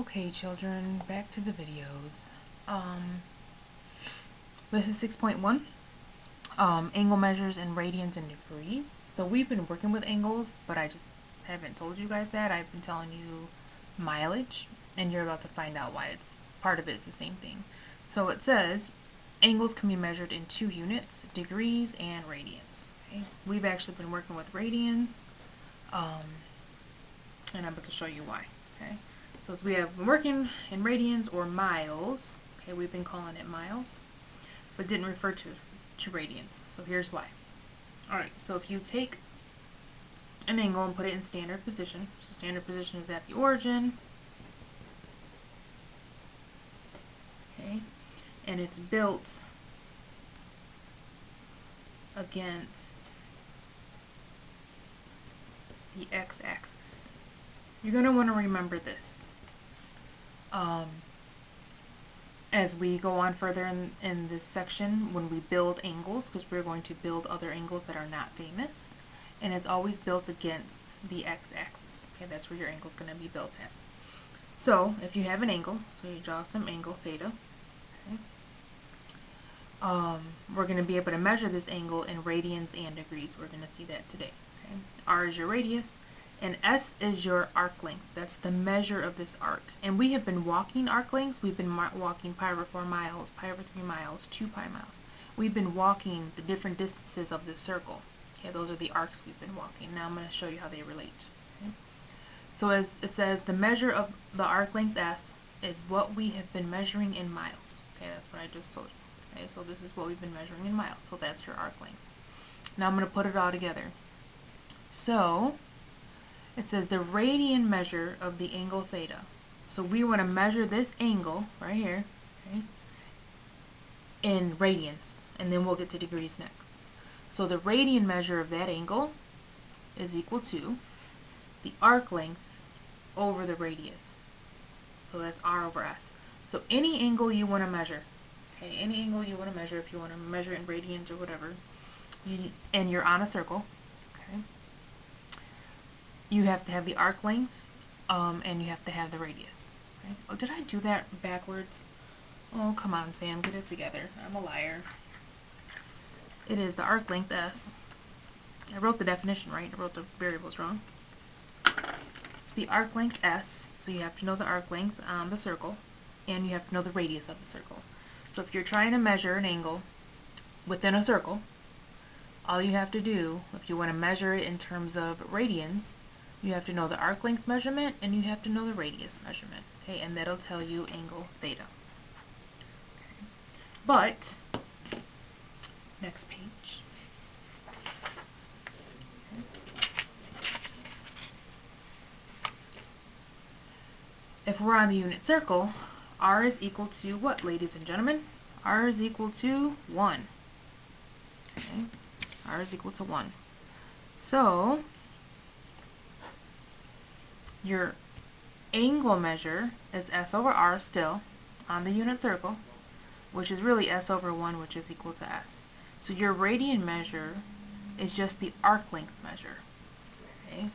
Okay, children, back to the videos. This is 6.1, angle measures in radians and degrees. So we've been working with angles, but I just haven't told you guys that. I've been telling you mileage, and you're about to find out why part of it is the same thing. So it says angles can be measured in 2 units, degrees and radians. Okay? We've actually been working with radians, and I'm about to show you why. Okay? So as we have been working in radians or miles, okay, we've been calling it miles, but didn't refer to radians. So here's why. Alright, so if you take an angle and put it in standard position, so standard position is at the origin, okay, and it's built against the x-axis. You're going to want to remember this as we go on further in this section when we build angles, because we're going to build other angles that are not famous, and it's always built against the x-axis. Okay, that's where your angle is going to be built at. So if you have an angle, so you draw some angle theta, okay, we're going to be able to measure this angle in radians and degrees. We're going to see that today. Okay? R is your radius, and S is your arc length. That's the measure of this arc. And we have been walking arc lengths. We've been walking pi over 4 miles, pi over 3 miles, 2 pi miles. We've been walking the different distances of this circle. Okay, those are the arcs we've been walking. Now I'm going to show you how they relate. Okay? So as it says, the measure of the arc length S is what we have been measuring in miles. Okay, that's what I just told you. Okay, so this is what we've been measuring in miles. So that's your arc length. Now I'm going to put it all together. So it says the radian measure of the angle theta. So we want to measure this angle right here, okay, in radians, and then we'll get to degrees next. So the radian measure of that angle is equal to the arc length over the radius. So that's R over S. So any angle you want to measure, okay, any angle you want to measure, if you want to measure in radians or whatever, and you're on a circle, okay, you have to have the arc length, and you have to have the radius. Okay? Oh, did I do that backwards? Oh, come on, Sam, get it together. I'm a liar. It is the arc length S. I wrote the definition right. I wrote the variables wrong. It's the arc length S, so you have to know the arc length on the circle, and you have to know the radius of the circle. So if you're trying to measure an angle within a circle, all you have to do, if you want to measure it in terms of radians, you have to know the arc length measurement and you have to know the radius measurement. Okay, and that'll tell you angle theta. Okay. But next page. Okay. If we're on the unit circle, R is equal to what, ladies and gentlemen? R is equal to 1. Okay. R is equal to 1. So your angle measure is S over R still on the unit circle, which is really S over 1, which is equal to S. So your radian measure is just the arc length measure. Okay?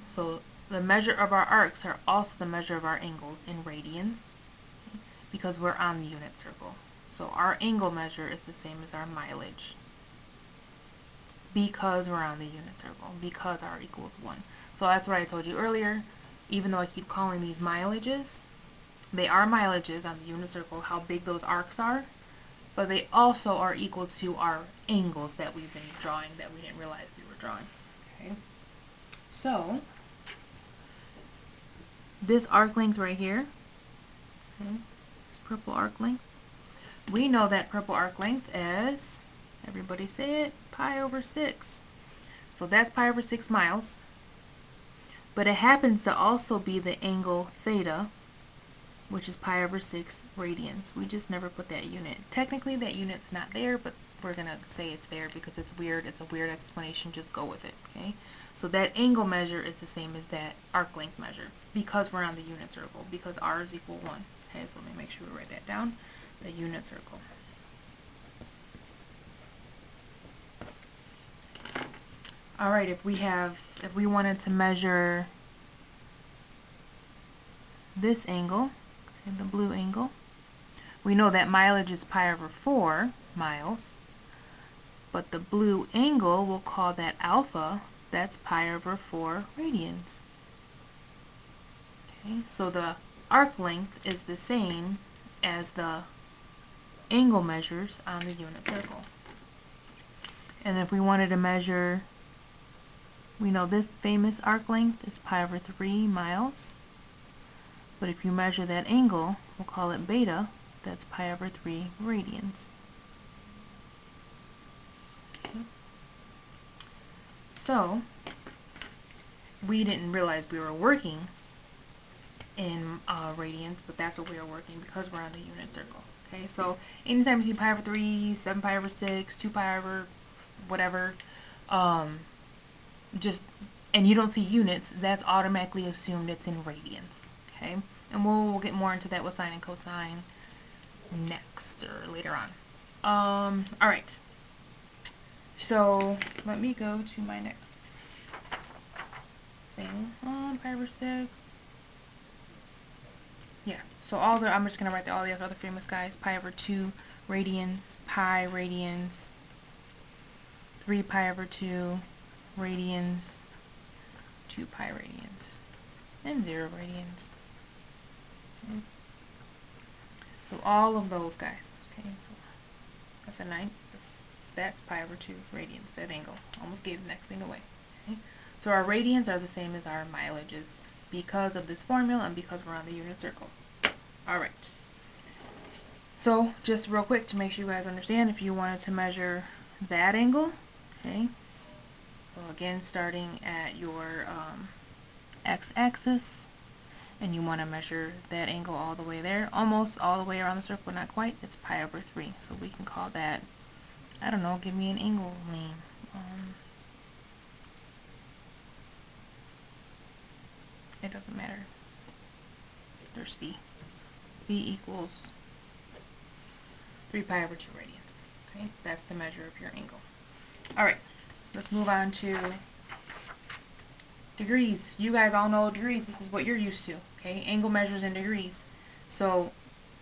So the measure of our arcs are also the measure of our angles in radians, okay, because we're on the unit circle. So our angle measure is the same as our mileage, because we're on the unit circle, because R equals 1. So that's what I told you earlier. Even though I keep calling these mileages, they are mileages on the unit circle, how big those arcs are, but they also are equal to our angles that we've been drawing that we didn't realize we were drawing. Okay. So this arc length right here, okay, this purple arc length, we know that purple arc length as, everybody say it, pi over 6. So that's pi over 6 miles. But it happens to also be the angle theta, which is pi over 6 radians. We just never put that unit. Technically that unit's not there, but we're going to say it's there because it's weird. It's a weird explanation. Just go with it. Okay. So that angle measure is the same as that arc length measure because we're on the unit circle, because R is equal 1. Okay, so let me make sure we write that down. The unit circle. Alright, if we wanted to measure this angle, okay, the blue angle. We know that mileage is pi over 4 miles, but the blue angle, we'll call that alpha, that's pi over 4 radians. Okay, so the arc length is the same as the angle measures on the unit circle. And if we wanted to measure, we know this famous arc length is pi over 3 miles, but if you measure that angle, we'll call it beta, that's pi over 3 radians. Okay. So, we didn't realize we were working in radians, but that's what we are working because we're on the unit circle. Okay, so anytime you see pi over 3, 7 pi over 6, 2 pi over whatever, and you don't see units, that's automatically assumed it's in radians. Okay, and we'll get more into that with sine and cosine next or later on. Alright, so let me go to my next thing. Pi over 6. Yeah, so I'm just going to write all the other famous guys. Pi over 2 radians, pi radians, 3 pi over 2 radians, 2 pi radians, and 0 radians. Okay. So all of those guys. Okay, so that's a 9. That's pi over 2 radians, that angle. Almost gave the next thing away. Okay. So our radians are the same as our mileages because of this formula and because we're on the unit circle. Alright. So just real quick to make sure you guys understand, if you wanted to measure that angle, okay, so again starting at your x-axis, and you want to measure that angle all the way there, almost all the way around the circle, not quite, it's pi over 3. So we can call that, I don't know, give me an angle name. It doesn't matter. There's V. V equals 3 pi over 2 radians. Okay, that's the measure of your angle. Alright, let's move on to degrees. You guys all know degrees. This is what you're used to. Okay, angle measures in degrees. So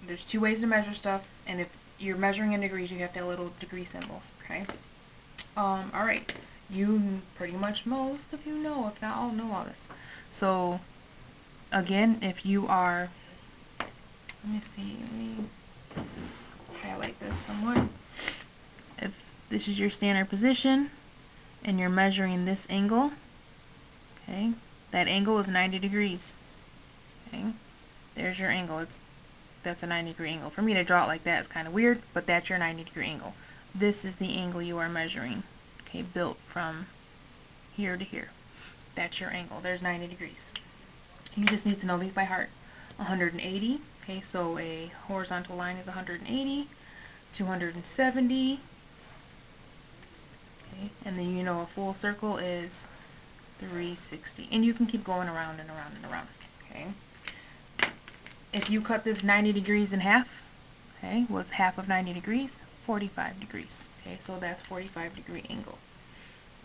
there's 2 ways to measure stuff, and if you're measuring in degrees, you have that little degree symbol. Okay. Alright, you pretty much, most of you know, if not all, know all this. So again, if you are, let me highlight this somewhat. If this is your standard position and you're measuring this angle, okay, that angle is 90 degrees. Okay, there's your angle. That's a 90-degree angle. For me to draw it like that is kind of weird, but that's your 90-degree angle. This is the angle you are measuring. Okay, built from here to here. That's your angle. There's 90 degrees. You just need to know these by heart. 180. Okay, so a horizontal line is 180. 270. Okay, and then you know a full circle is 360. And you can keep going around and around and around. Okay. If you cut this 90 degrees in half, okay, what's half of 90 degrees? 45 degrees. Okay, so that's 45-degree angle,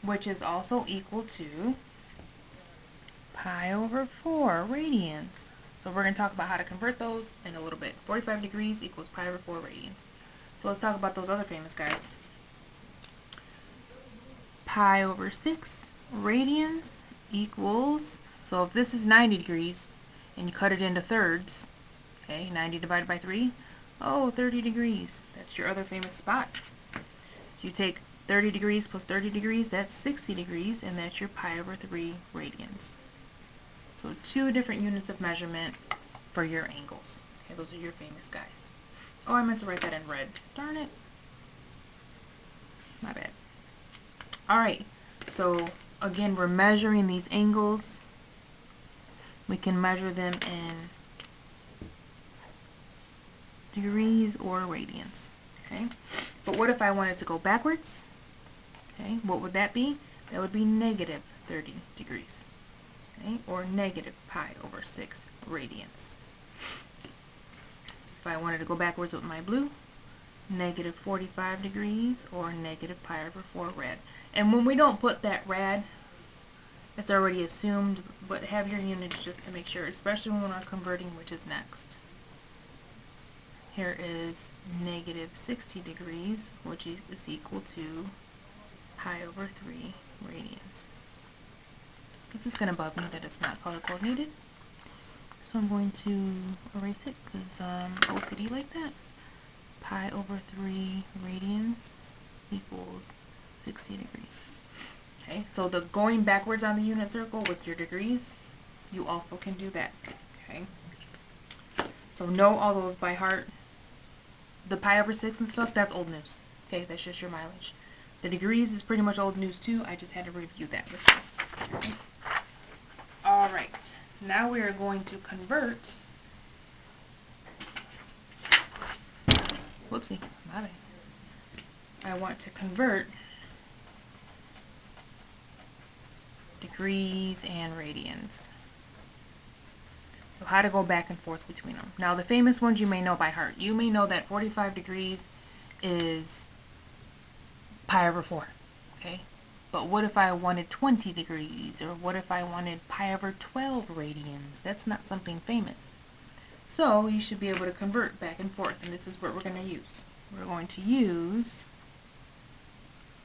which is also equal to pi over 4 radians. So we're going to talk about how to convert those in a little bit. 45 degrees equals pi over 4 radians. So let's talk about those other famous guys. Pi over 6 radians equals, so if this is 90 degrees and you cut it into thirds, okay, 90 divided by 3, oh, 30 degrees. That's your other famous spot. You take 30 degrees plus 30 degrees, that's 60 degrees, and that's your pi over 3 radians. So 2 different units of measurement for your angles. Okay, those are your famous guys. Oh, I meant to write that in red. Darn it. My bad. Alright, so again, we're measuring these angles. We can measure them in degrees or radians. Okay, but what if I wanted to go backwards? Okay, what would that be? That would be negative 30 degrees. Okay, or negative pi over 6 radians. If I wanted to go backwards with my blue, negative 45 degrees or negative pi over 4 rad. And when we don't put that rad It's already assumed, but have your units just to make sure, especially when we're converting which is next. Here is negative 60 degrees, which is equal to pi over 3 radians. This is going to bug me that it's not color coordinated. So I'm going to erase it because OCD like that. Pi over 3 radians equals 60 degrees. Okay, so the going backwards on the unit circle with your degrees, you also can do that. Okay, so know all those by heart. The pi over 6 and stuff, that's old news. Okay, that's just your mileage. The degrees is pretty much old news too. I just had to review that with you. Okay. Alright, now we are going to convert. Whoopsie, my bad. I want to convert degrees and radians. So how to go back and forth between them. Now the famous ones you may know by heart. You may know that 45 degrees is pi over 4. Okay? But what if I wanted 20 degrees? Or what if I wanted pi over 12 radians? That's not something famous. So you should be able to convert back and forth. And this is what we're going to use. We're going to use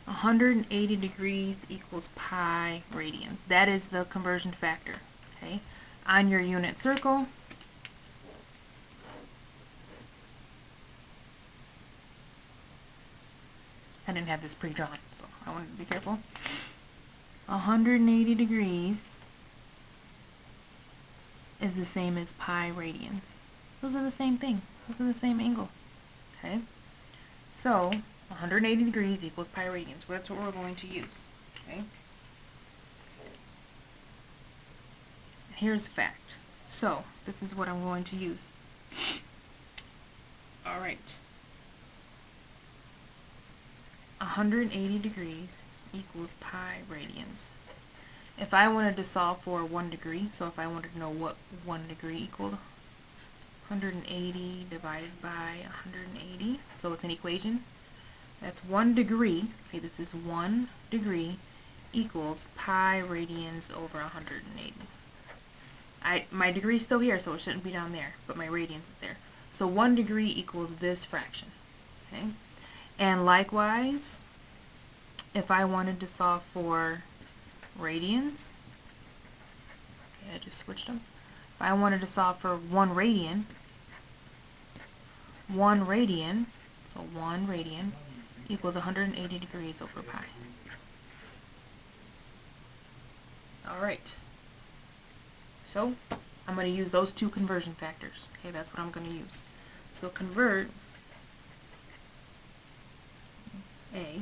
180 degrees equals pi radians. That is the conversion factor. Okay? On your unit circle, I didn't have this pre-drawn, so I wanted to be careful. 180 degrees is the same as pi radians. Those are the same thing. Those are the same angle. Okay? So, 180 degrees equals pi radians. Well, that's what we're going to use. Okay? Here's fact. So, this is what I'm going to use. Alright. 180 degrees equals pi radians. If I wanted to solve for 1 degree, so if I wanted to know what 1 degree equaled, 180 divided by 180, so it's an equation. That's 1 degree, okay, this is 1 degree equals pi radians over 180. My degree's still here, so it shouldn't be down there, but my radians is there. So 1 degree equals this fraction. Okay? And likewise, if I wanted to solve for radians, okay, I just switched them. If I wanted to solve for 1 radian, so 1 radian equals 180 degrees over pi. Alright. So, I'm going to use those two conversion factors. Okay, that's what I'm going to use. So convert A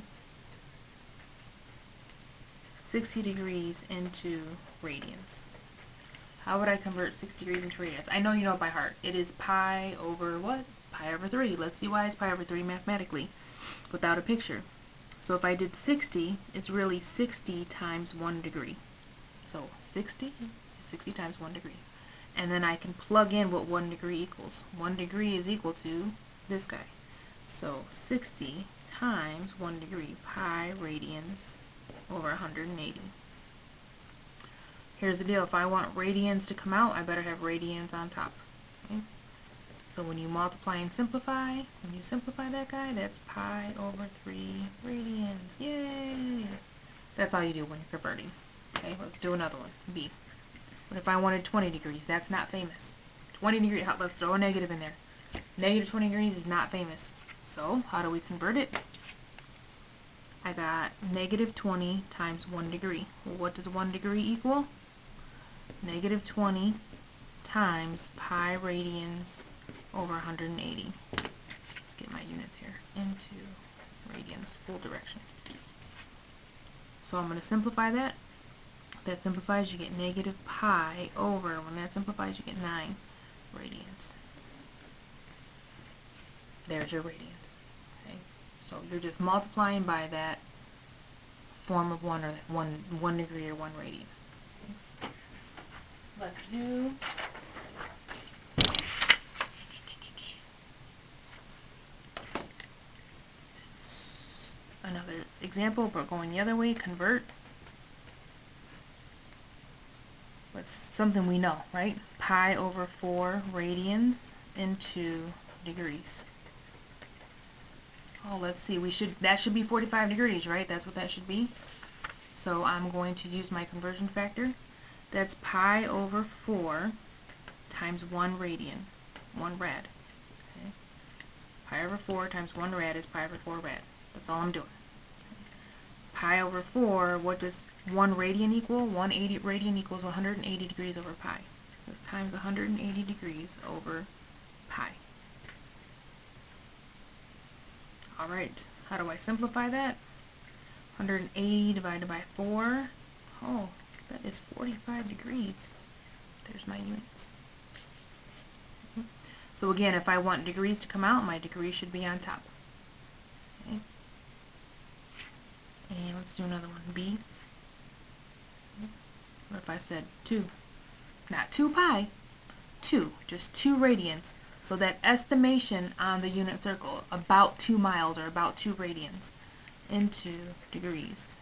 60 degrees into radians. How would I convert 60 degrees into radians? I know you know it by heart. It is pi over what? Pi over 3. Let's see why it's pi over 3 mathematically without a picture. So if I did 60, it's really 60 times 1 degree. So 60 is 60 times 1 degree. And then I can plug in what 1 degree equals. 1 degree is equal to this guy. So 60 times 1 degree, pi radians over 180. Here's the deal. If I want radians to come out, I better have radians on top. Okay? So when you multiply and simplify, when you simplify that guy, that's pi over 3 radians. Yay! That's all you do when you're converting. Okay, let's do another one. B. What if I wanted 20 degrees? That's not famous. 20 degrees, let's throw a negative in there. Negative 20 degrees is not famous. So, how do we convert it? I got negative 20 times 1 degree. Well, what does 1 degree equal? Negative 20 times pi radians over 180. Let's get my units here. Into radians, full directions. So I'm going to simplify that. That simplifies, you get negative pi over, when that simplifies, you get 9 radians. There's your radians. Okay? So you're just multiplying by that form of 1 or 1 degree or 1 radian. Okay? Let's do another example, but going the other way. Convert that's something we know, right? Pi over 4 radians into degrees. Oh, let's see, that should be 45 degrees, right? That's what that should be. So I'm going to use my conversion factor. That's pi over 4 times 1 radian, 1 rad. Okay. Pi over 4 times 1 rad is pi over 4 rad. That's all I'm doing. Pi over 4, what does 1 radian equal? 180 radian equals 180 degrees over pi. That's times 180 degrees over pi. Alright, how do I simplify that? 180 divided by 4. Oh, that is 45 degrees. There's my units. So again, if I want degrees to come out, my degree should be on top. Okay. And let's do another one. B. What if I said 2? Not 2 pi. 2. Just 2 radians. So that estimation on the unit circle, about 2 miles or about 2 radians into degrees.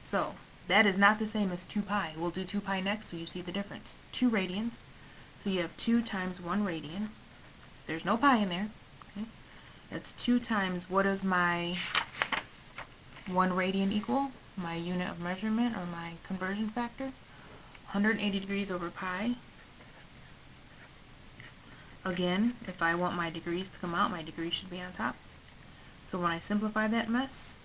So that is not the same as 2 pi. We'll do 2 pi next so you see the difference. 2 radians. So you have 2 times 1 radian. There's no pi in there. Okay. That's 2 times, what does my 1 radian equal? My unit of measurement or my conversion factor? 180 degrees over pi. Again, if I want my degrees to come out, my degree should be on top. So when I simplify that mess,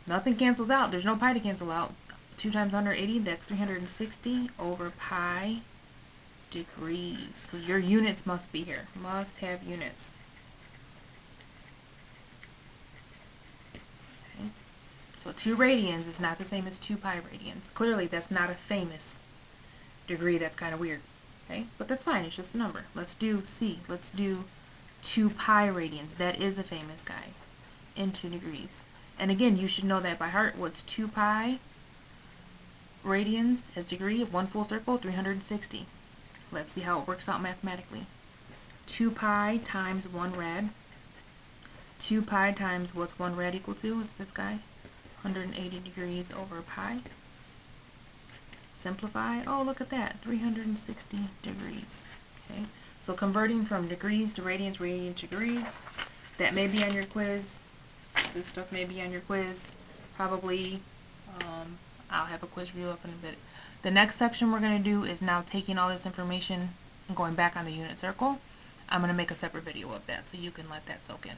nothing cancels out. There's no pi to cancel out. 2 times 180, that's 360 over pi degrees. So your units must be here. Must have units. Okay. So 2 radians is not the same as 2 pi radians. Clearly that's not a famous degree. That's kind of weird. Okay, but that's fine, it's just a number. Let's do C. Let's do 2 pi radians. That is a famous guy. Into degrees. And again, you should know that by heart. What's 2 pi radians as degree of 1 full circle? 360. Let's see how it works out mathematically. 2 pi times 1 rad. 2 pi times what's 1 rad equal to? It's this guy. 180 degrees over pi. Simplify. Oh, look at that. 360 degrees. Okay. So converting from degrees to radians, radians to degrees. That may be on your quiz. This stuff may be on your quiz. Probably. I'll have a quiz review up in a bit. The next section we're going to do is now taking all this information and going back on the unit circle. I'm going to make a separate video of that so you can let that soak in.